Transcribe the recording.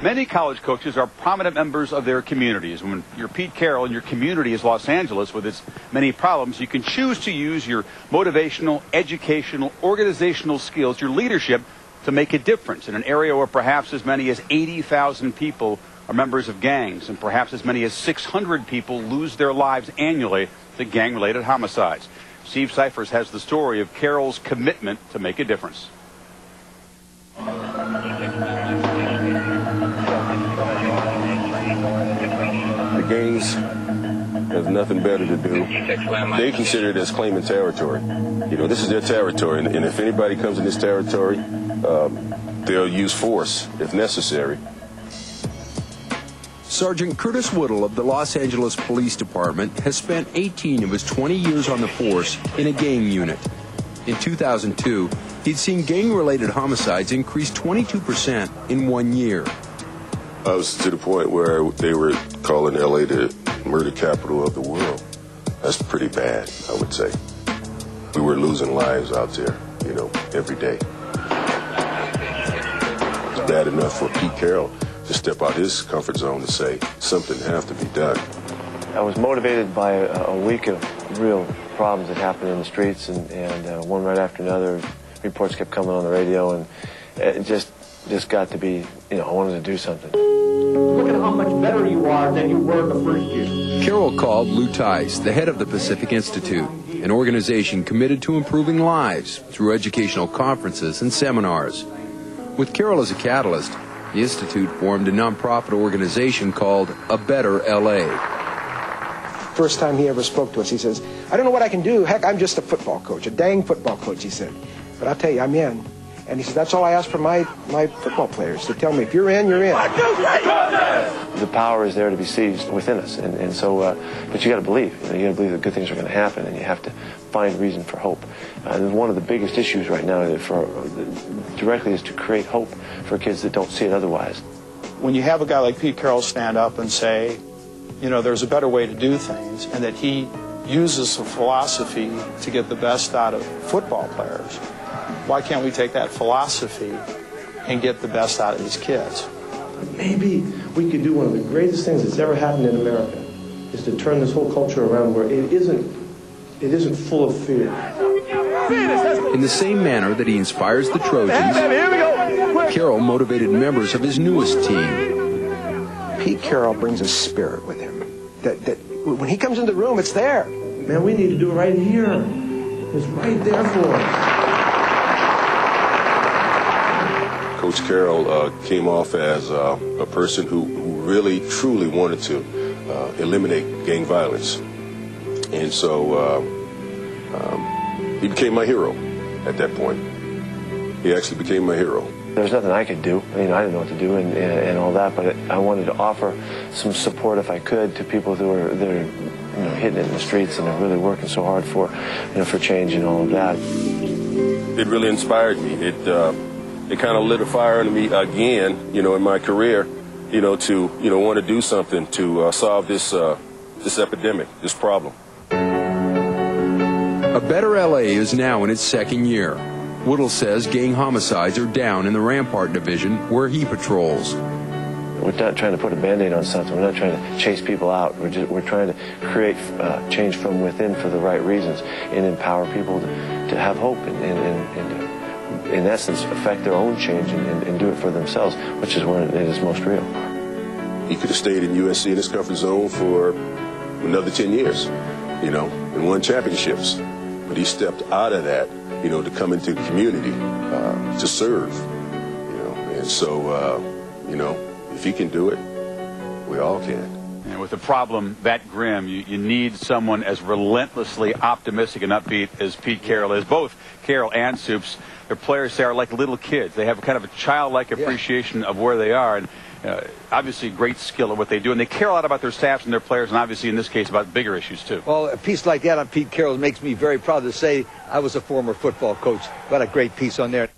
Many college coaches are prominent members of their communities. When you're Pete Carroll and your community is Los Angeles with its many problems, you can choose to use your motivational, educational, organizational skills, your leadership, to make a difference in an area where perhaps as many as 80,000 people are members of gangs and perhaps as many as 600 people lose their lives annually to gang-related homicides. Steve Cyphers has the story of Carroll's commitment to make a difference. The gangs have nothing better to do. They consider it as claiming territory. You know, this is their territory, and if anybody comes in this territory, they'll use force if necessary. Sergeant Curtis Woodall of the Los Angeles Police Department has spent 18 of his 20 years on the force in a gang unit. In 2002, he'd seen gang-related homicides increase 22% in 1 year. I was to the point where they were calling L.A. the murder capital of the world. That's pretty bad, I would say. We were losing lives out there, you know, every day. It's bad enough for Pete Carroll to step out his comfort zone to say something has to be done. I was motivated by a week of real problems that happened in the streets, and one right after another. Reports kept coming on the radio, and it just got to be, you know, I wanted to do something. Look at how much better you are than you were the first year. Carroll called Lou Tice, the head of the Pacific Institute, an organization committed to improving lives through educational conferences and seminars. With Carroll as a catalyst, the Institute formed a nonprofit organization called A Better L.A. First time he ever spoke to us, he says, I don't know what I can do. Heck, I'm just a football coach, a dang football coach, he said. But I'll tell you, I'm in. And he said, that's all I ask for my football players, to tell me, if you're in, you're in. The power is there to be seized within us, and so, but you got to believe. You got to believe that good things are going to happen, and you have to find reason for hope. And one of the biggest issues right now directly is to create hope for kids that don't see it otherwise. When you have a guy like Pete Carroll stand up and say, you know, there's a better way to do things, and that he uses a philosophy to get the best out of football players, why can't we take that philosophy and get the best out of these kids? Maybe we could do one of the greatest things that's ever happened in America, is to turn this whole culture around where it isn't full of fear. In the same manner that he inspires the Trojans, Carroll motivated members of his newest team. Pete Carroll brings a spirit with him. That when he comes in the room, it's there. Man, we need to do it right here. It's right there for us. Coach Carroll came off as a person who really, truly wanted to eliminate gang violence. And so he became my hero at that point. He actually became my hero. There's nothing I could do. I mean, I didn't know what to do and all that, but I wanted to offer some support if I could to people that are you know, hitting it in the streets and are really working so hard for change and all of that. It really inspired me. It kind of lit a fire in me again, you know, in my career, you know, to want to do something to solve this epidemic, this problem. A Better L.A. is now in its second year. Woodall says gang homicides are down in the Rampart Division where he patrols. We're not trying to put a Band-Aid on something. We're not trying to chase people out. We're trying to create change from within for the right reasons and empower people to have hope and in essence, affect their own change and do it for themselves, which is when it is most real. He could have stayed in USC in his comfort zone for another 10 years, you know, and won championships. But he stepped out of that, you know, to come into the community to serve, you know. And so, you know, if he can do it, we all can. And with a problem that grim, you need someone as relentlessly optimistic and upbeat as Pete Carroll is. Both Carroll and Soups, their players say, are like little kids. They have kind of a childlike appreciation of where they are, and obviously great skill at what they do. And they care a lot about their staffs and their players, and obviously in this case about bigger issues too. Well, a piece like that on Pete Carroll makes me very proud to say I was a former football coach. What a great piece on there.